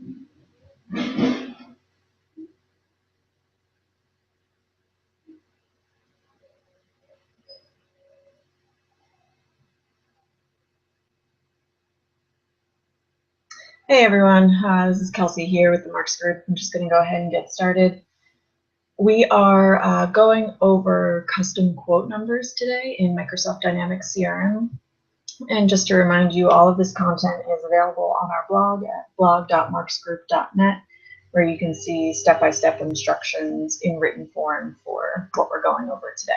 Hey everyone, this is Kelsey here with the Marks Group. I'm just going to go ahead and get started. We are going over custom quote numbers today in Microsoft Dynamics CRM. And just to remind you, all of this content is available on our blog at blog.marksgroup.net, where you can see step-by-step instructions in written form for what we're going over today.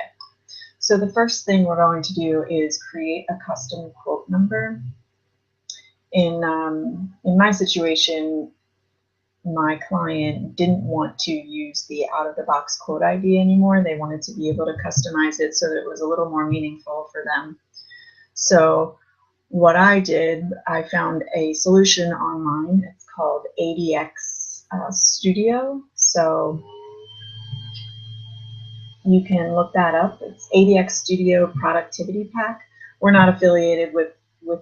So the first thing we're going to do is create a custom quote number. In my situation, my client didn't want to use the out-of-the-box quote ID anymore. They wanted to be able to customize it so that it was a little more meaningful for them. So what I did, I found a solution online. It's called ADX Studio. So you can look that up. It's ADX Studio Productivity Pack. We're not affiliated with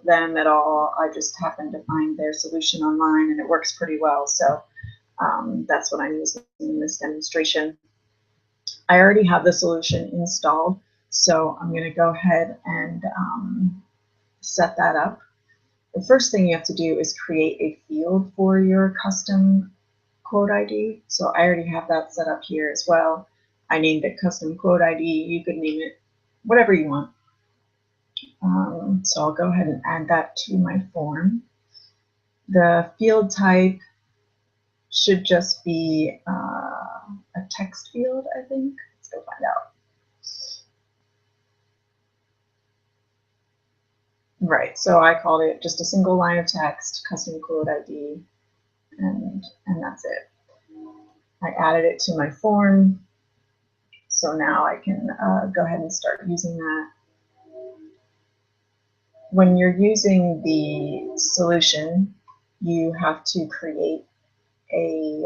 them at all. I just happened to find their solution online and it works pretty well. So that's what I'm using in this demonstration. I already have the solution installed, so I'm going to go ahead and set that up. The first thing you have to do is create a field for your custom quote ID. So I already have that set up here as well. I named it custom quote ID. You could name it whatever you want. So I'll go ahead and add that to my form. The field type should just be a text field, I think. Let's go find out. Right, so I called it just a single line of text, custom quote ID, and that's it. I added it to my form, so now I can go ahead and start using that. When you're using the solution, you have to create a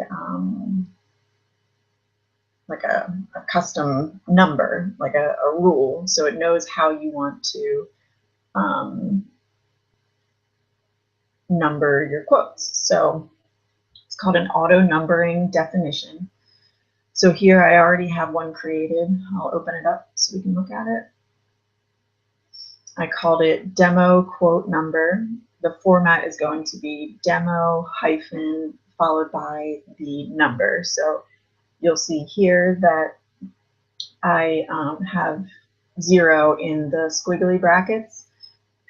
like a custom number, like a rule, so it knows how you want to number your quotes. So it's called an auto numbering definition. So here I already have one created. I'll open it up so we can look at it. I called it demo quote number. The format is going to be demo hyphen followed by the number. So you'll see here that I have 0 in the squiggly brackets,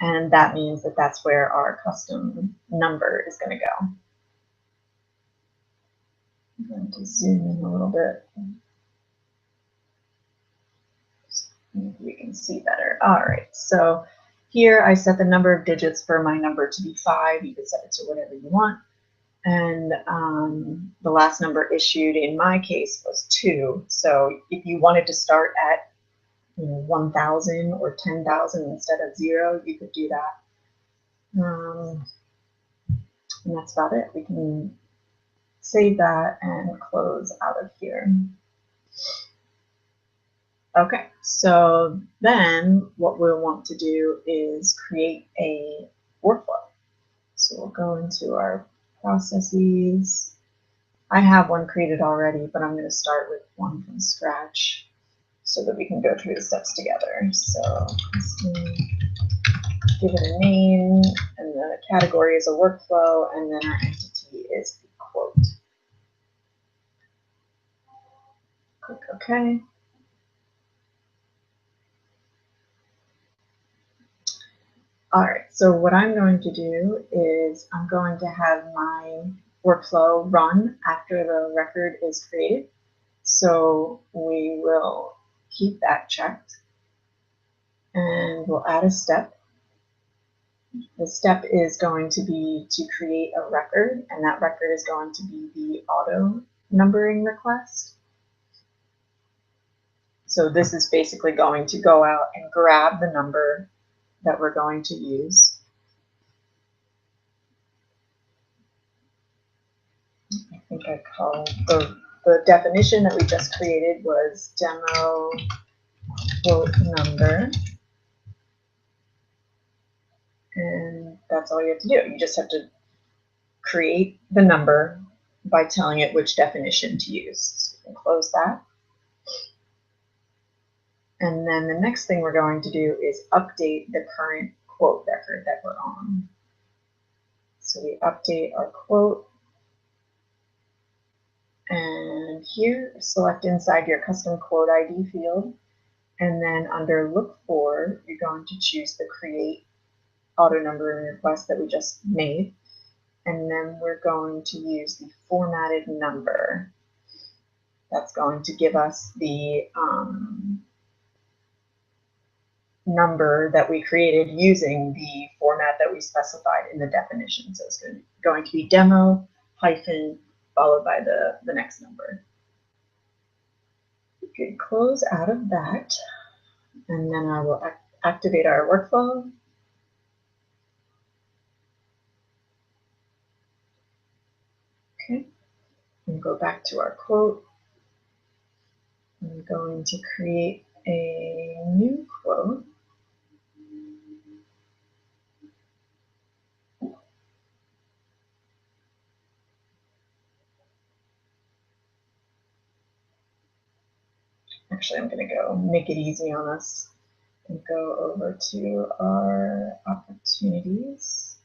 and that means that that's where our custom number is going to go. I'm going to zoom in a little bit. Maybe we can see better. All right, so here I set the number of digits for my number to be 5. You can set it to whatever you want. And the last number issued in my case was 2. So if you wanted to start at 1,000 or 10,000 instead of 0, you could do that. And that's about it. We can save that and close out of here. Okay, so then what we'll want to do is create a workflow. So we'll go into our processes. I have one created already, but I'm going to start with one from scratch so that we can go through the steps together. So give it a name, and the category is a workflow, and then our entity is the quote. Click OK. All right, so what I'm going to do is I'm going to have my workflow run after the record is created. So we will keep that checked, and we'll add a step. The step is going to be to create a record, and that record is going to be the auto numbering request. So this is basically going to go out and grab the number that we're going to use. I think I called the definition that we just created was demo quote number. And that's all you have to do. You just have to create the number by telling it which definition to use. So we can close that. And then the next thing we're going to do is update the current quote record that we're on. So we update our quote, and here select inside your custom quote ID field, and then under look for, you're going to choose the create auto numbering request that we just made, and then we're going to use the formatted number. That's going to give us the number that we created using the format that we specified in the definition. So it's going to be demo hyphen followed by the next number. We could close out of that, and then I will activate our workflow. Okay, and go back to our quote. I'm going to create a new quote. Actually, I'm going to go make it easy on us and go over to our opportunities.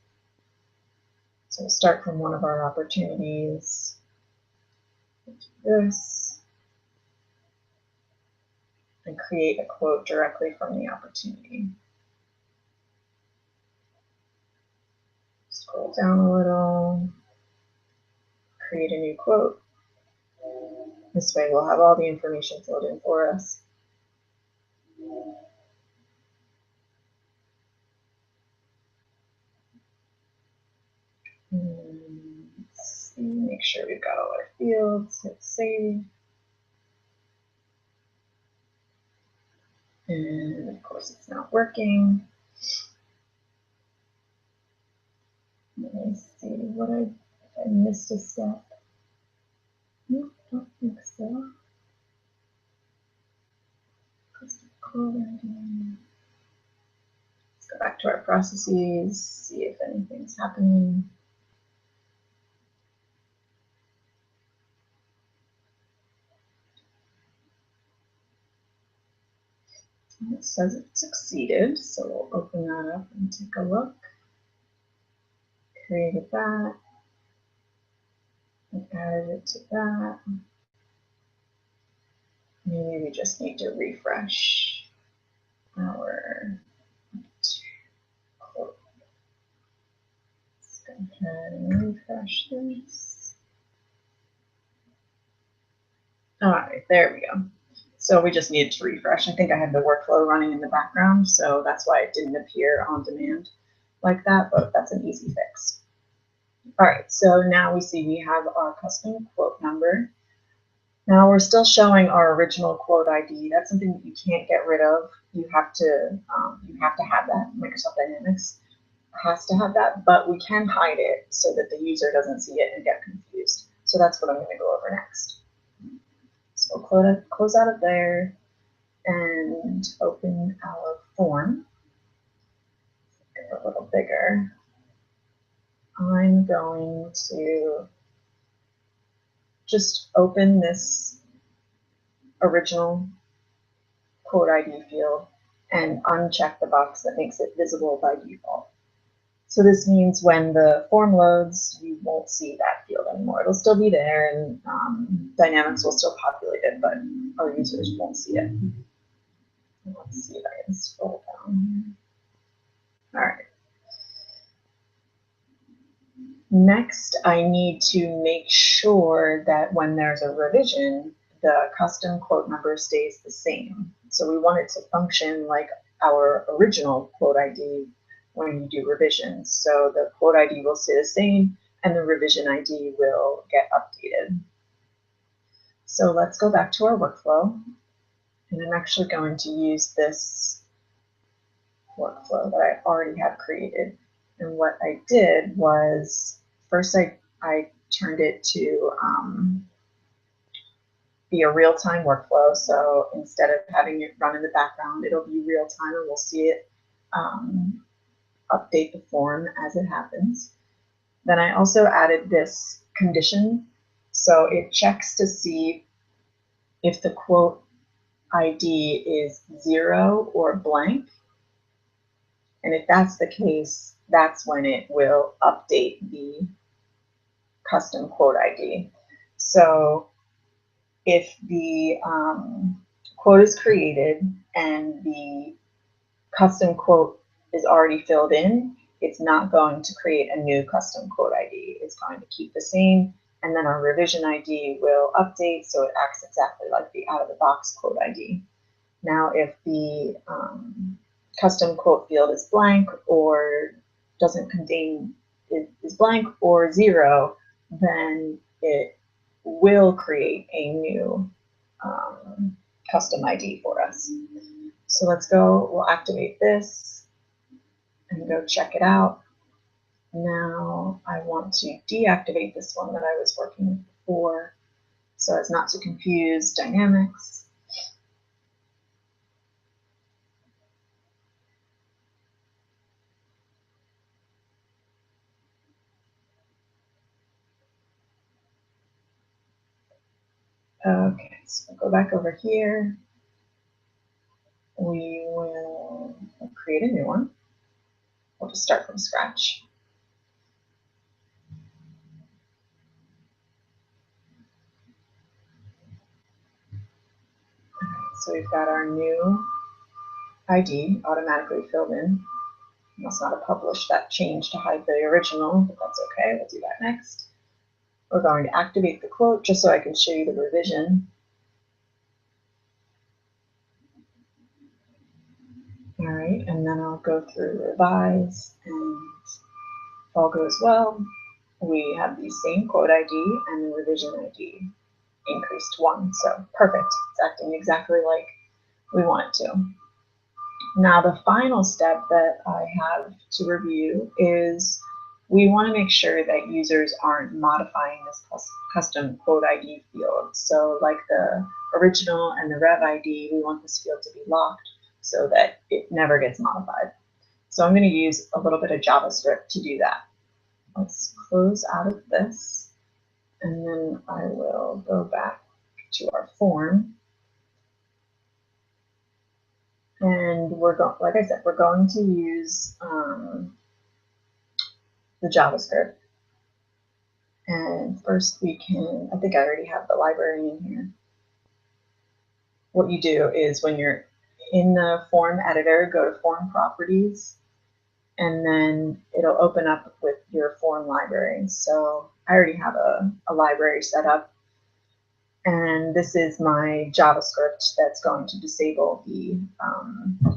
So we'll start from one of our opportunities. This, and create a quote directly from the opportunity. Scroll down a little, create a new quote. This way we'll have all the information filled in for us. Let's see, make sure we've got all our fields. Hit save. And of course it's not working. Let me see what I missed a step. No, don't think so. Let's go back to our processes, see if anything's happening. And it says it succeeded, so we'll open that up and take a look. Created that, and added it to that. Maybe we just need to refresh our quote. Let's go ahead and refresh this. All right, there we go. So we just needed to refresh. I think I had the workflow running in the background, so that's why it didn't appear on demand like that, but that's an easy fix. All right, so now we see we have our custom quote number. Now we're still showing our original quote ID. That's something that you can't get rid of. You have to have that. Microsoft Dynamics has to have that, but we can hide it so that the user doesn't see it and get confused. So that's what I'm going to go over next. So close out of there and open our form. Get it a little bigger. I'm going to just open this original quote ID field and uncheck the box that makes it visible by default. So this means when the form loads, you won't see that field anymore. It'll still be there, and Dynamics will still populate it, but our users won't see it. Let's see if I can scroll down here. All right. Next, I need to make sure that when there's a revision, the custom quote number stays the same. So we want it to function like our original quote ID when you do revisions. So the quote ID will stay the same and the revision ID will get updated. So let's go back to our workflow, and I'm actually going to use this workflow that I already have created. And what I did was, first I turned it to be a real-time workflow. So instead of having it run in the background, it'll be real-time and we'll see it update the form as it happens. Then I also added this condition. So it checks to see if the quote ID is 0 or blank. And if that's the case, that's when it will update the custom quote ID. So if the quote is created and the custom quote is already filled in, it's not going to create a new custom quote ID. It's going to keep the same, and then our revision ID will update so it acts exactly like the out-of-the-box quote ID. Now, if the custom quote field is blank or doesn't contain, is blank or 0, then it will create a new custom ID for us. So let's go, we'll activate this and go check it out. Now I want to deactivate this one that I was working with before so as not to confuse Dynamics. Okay, so we'll go back over here. We will create a new one. We'll just start from scratch. So we've got our new ID automatically filled in. I must not have published that change to hide the original, but that's okay. We'll do that next. We're going to activate the quote just so I can show you the revision. All right, and then I'll go through revise, and if all goes well, we have the same quote ID and the revision ID increased 1. So perfect. It's acting exactly like we want it to. Now the final step that I have to review is we want to make sure that users aren't modifying this custom quote ID field. So like the original and the rev ID, we want this field to be locked so that it never gets modified. So I'm going to use a little bit of JavaScript to do that. Let's close out of this, and then I will go back to our form. And we're going, like I said, we're going to use the JavaScript. And first we can, I think I already have the library in here. What you do is when you're in the form editor, go to form properties, and then it'll open up with your form library. So I already have a library set up. And this is my JavaScript that's going to disable the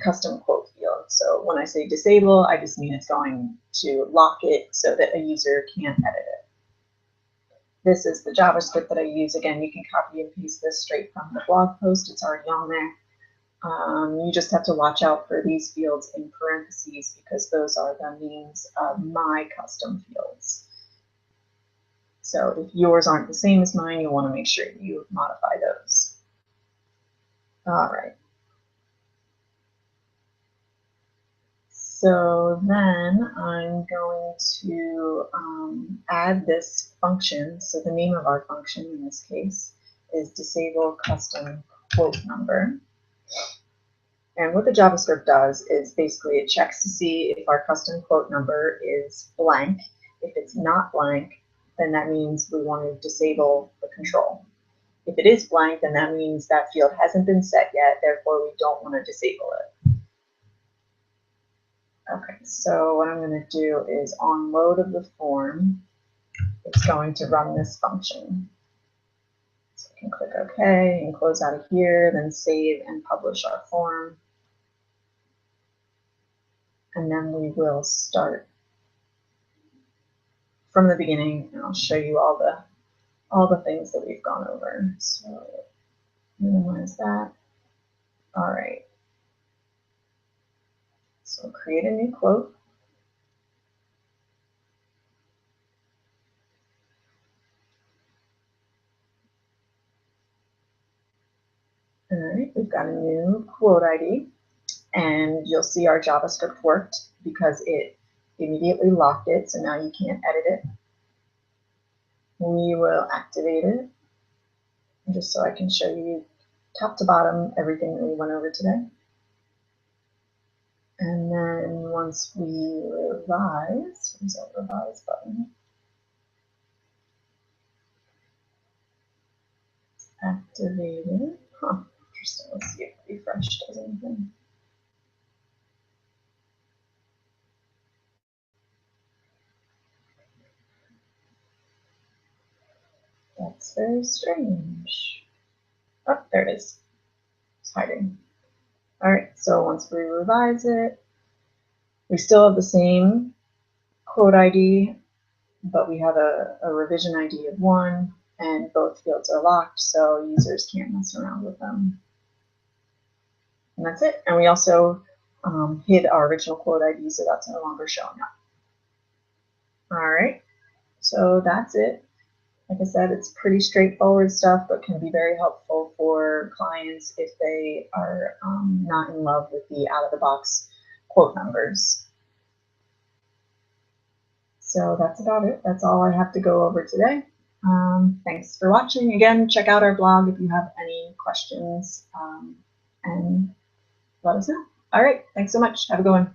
custom quote field. So when I say disable, I just mean it's going to lock it so that a user can't edit it. This is the JavaScript that I use. Again, you can copy and paste this straight from the blog post. It's already on there. You just have to watch out for these fields in parentheses because those are the names of my custom fields. So if yours aren't the same as mine, you'll want to make sure you modify those. All right. So then I'm going to add this function. So the name of our function in this case is disable custom quote number. And what the JavaScript does is basically it checks to see if our custom quote number is blank. If it's not blank, then that means we want to disable the control. If it is blank, then that means that field hasn't been set yet, therefore we don't want to disable it. Okay, so what I'm going to do is on load of the form, it's going to run this function. So we can click OK and close out of here, then save and publish our form. And then we will start from the beginning, and I'll show you all the things that we've gone over. So minimize that. All right. So create a new quote. All right, we've got a new quote ID, and you'll see our JavaScript worked because it immediately locked it, so now you can't edit it. We will activate it, just so I can show you top to bottom everything that we went over today. And then once we revise, where's that revise button? Activated. Huh, interesting. Let's see if refresh does anything. That's very strange. Oh, there it is. It's hiding. All right, so once we revise it, we still have the same quote ID, but we have a revision ID of 1, and both fields are locked, so users can't mess around with them. And that's it. And we also hid our original quote ID, so that's no longer showing up. All right, so that's it. Like I said, it's pretty straightforward stuff, but can be very helpful for clients if they are not in love with the out-of-the-box quote numbers. So that's about it. That's all I have to go over today. Thanks for watching. Again, check out our blog if you have any questions, and let us know. All right, thanks so much. Have a good one.